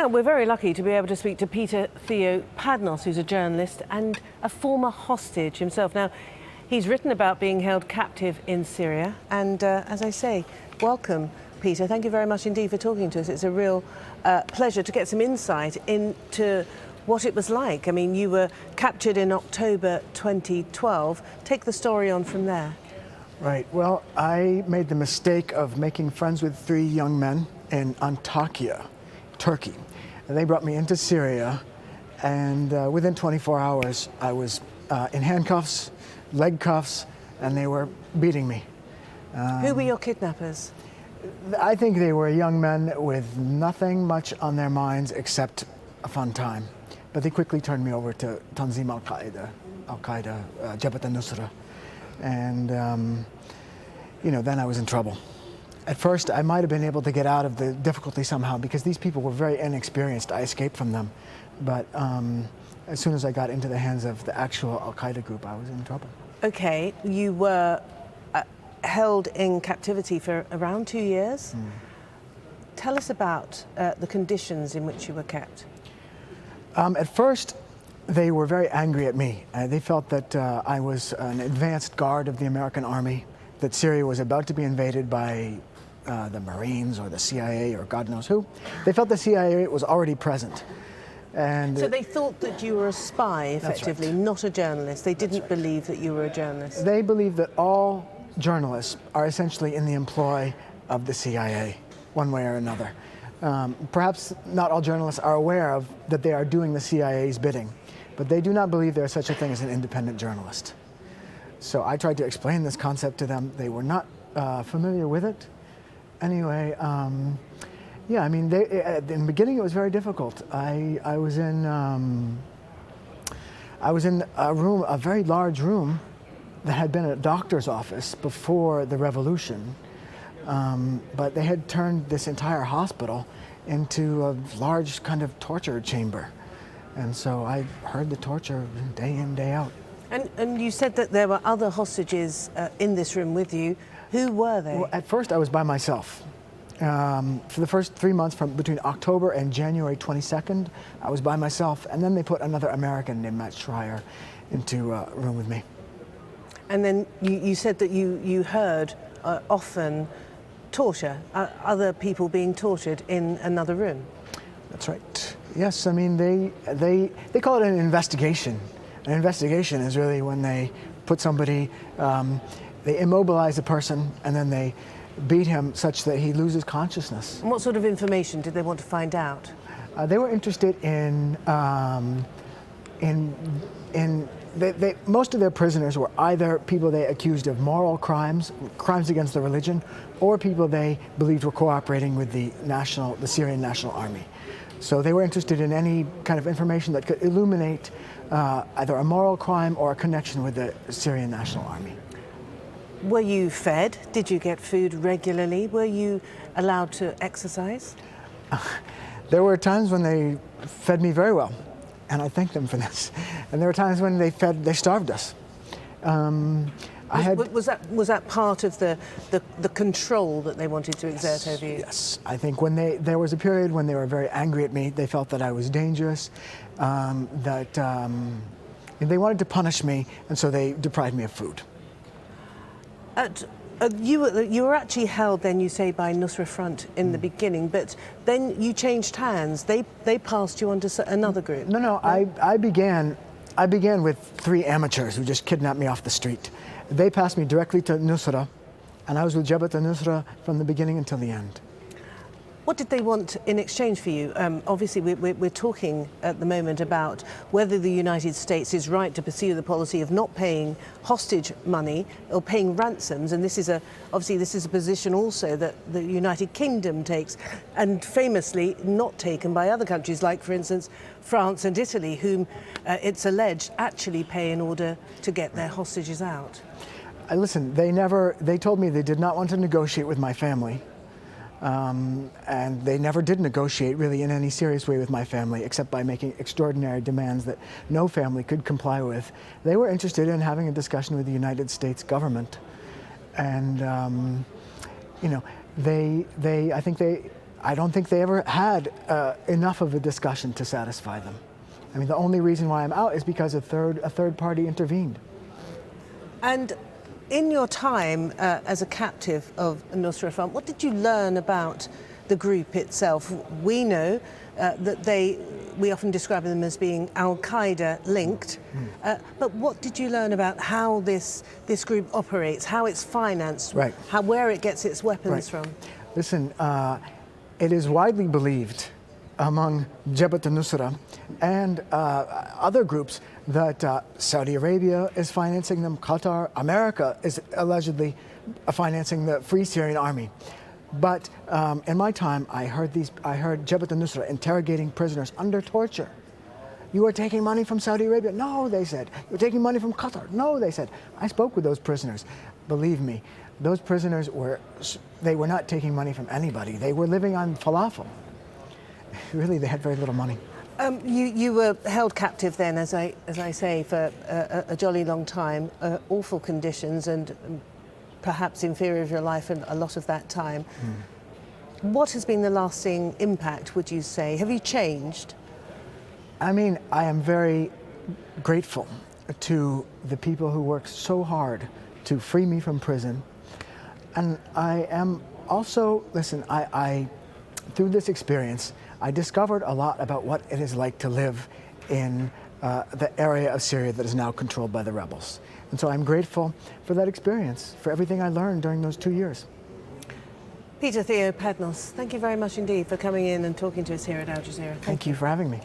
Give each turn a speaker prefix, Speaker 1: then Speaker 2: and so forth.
Speaker 1: Now, we're very lucky to be able to speak to Peter Theo Padnos, who's a journalist and a former hostage himself. Now, he's written about being held captive in Syria. And as I say, welcome, Peter. Thank you very much indeed for talking to us. It's a real pleasure to get some insight into what it was like. I mean, you were captured in October 2012. Take the story on from there.
Speaker 2: Right. Well, I made the mistake of making friends with three young men in Antakya, Turkey. And they brought me into Syria, and within 24 hours, I was in handcuffs, leg cuffs, and they were beating me.
Speaker 1: Who were your kidnappers?
Speaker 2: I think they were young men with nothing much on their minds except a fun time. But they quickly turned me over to Tanzim al-Qaeda, Jubhat al-Nusra. And, you know, then I was in trouble. At first, I might have been able to get out of the difficulty somehow because these people were very inexperienced. I escaped from them. But as soon as I got into the hands of the actual al-Qaeda group, I was in trouble.
Speaker 1: Okay, you were held in captivity for around 2 years. Tell us about the conditions in which you were kept.
Speaker 2: At first, they were very angry at me. They felt that I was an advanced guard of the American army, that Syria was about to be invaded by the Marines or the CIA or God knows who. They felt the CIA was already present. And
Speaker 1: so they thought that you were a spy, effectively, not a journalist. They didn't believe that you were a journalist.
Speaker 2: They believe that all journalists are essentially in the employ of the CIA, one way or another. Perhaps not all journalists are aware of that they are doing the CIA's bidding, but they do not believe there is such a thing as an independent journalist. So I tried to explain this concept to them. They were not familiar with it. Anyway, yeah, I mean, in the beginning it was very difficult. I was in a room, a very large room that had been a doctor's office before the revolution, but they had turned this entire hospital into a large kind of torture chamber. And so I heard the torture day in, day out.
Speaker 1: And you said that there were other hostages in this room with you. Who were they?
Speaker 2: Well, at first I was by myself. For the first 3 months, from between October and January 22nd, I was by myself. And then they put another American named Matt Schreier into a room with me.
Speaker 1: And then you said that you heard often torture, other people being tortured in another room.
Speaker 2: That's right. Yes, I mean, they call it an investigation. An investigation is really when they put somebody, they immobilize a person and then they beat him such that he loses consciousness.
Speaker 1: And what sort of information did they want to find out?
Speaker 2: They were interested in most of their prisoners were either people they accused of moral crimes, crimes against the religion, or people they believed were cooperating with the Syrian National Army. So they were interested in any kind of information that could illuminate either a moral crime or a connection with the Syrian National Army.
Speaker 1: Were you fed? Did you get food regularly? Were you allowed to exercise?
Speaker 2: There were times when they fed me very well, and I thank them for this. And there were times when they starved us.
Speaker 1: Was that part of the control that they wanted to exert over you?
Speaker 2: Yes, I think when there was a period when they were very angry at me. They felt that I was dangerous, that they wanted to punish me, and so they deprived me of food.
Speaker 1: You were actually held then, you say, by Nusra Front in the beginning, but then you changed hands. They passed you on to another group.
Speaker 2: No. I began with three amateurs who just kidnapped me off the street. They passed me directly to Nusra, and I was with Jubhat al-Nusra from the beginning until the end.
Speaker 1: What did they want in exchange for you? Obviously, we're talking at the moment about whether the United States is right to pursue the policy of not paying hostage money or paying ransoms, and this is a position also that the United Kingdom takes, and famously not taken by other countries, like, for instance, France and Italy, whom it's alleged actually pay in order to get their hostages out.
Speaker 2: Listen, they told me they did not want to negotiate with my family. And they never did negotiate really in any serious way with my family, except by making extraordinary demands that no family could comply with. They were interested in having a discussion with the United States government. And, you know, I I don't think they ever had enough of a discussion to satisfy them. I mean, the only reason why I'm out is because a third party intervened.
Speaker 1: And in your time as a captive of al-Nusra Front, what did you learn about the group itself? We know that we often describe them as being al-Qaeda-linked, but what did you learn about how this group operates, how it's financed,
Speaker 2: right.
Speaker 1: Where it gets its weapons
Speaker 2: right.
Speaker 1: from?
Speaker 2: Listen, it is widely believed among Jabhat al-Nusra and other groups that Saudi Arabia is financing them, Qatar, America is allegedly financing the Free Syrian Army. But in my time, I heard Jabhat al-Nusra interrogating prisoners under torture. You are taking money from Saudi Arabia? No, they said. You're taking money from Qatar? No, they said. I spoke with those prisoners. Believe me, those prisoners were not taking money from anybody. They were living on falafel. Really, they had very little money.
Speaker 1: You were held captive then, as I say, for a jolly long time, awful conditions and perhaps in fear of your life and a lot of that time. What has been the lasting impact, would you say? Have you changed?
Speaker 2: I mean, I am very grateful to the people who worked so hard to free me from prison. And I am also, listen, through this experience, I discovered a lot about what it is like to live in the area of Syria that is now controlled by the rebels. And so I'm grateful for that experience, for everything I learned during those 2 years.
Speaker 1: Peter Theo Padnos, thank you very much indeed for coming in and talking to us here at Al Jazeera.
Speaker 2: Thank you for having me.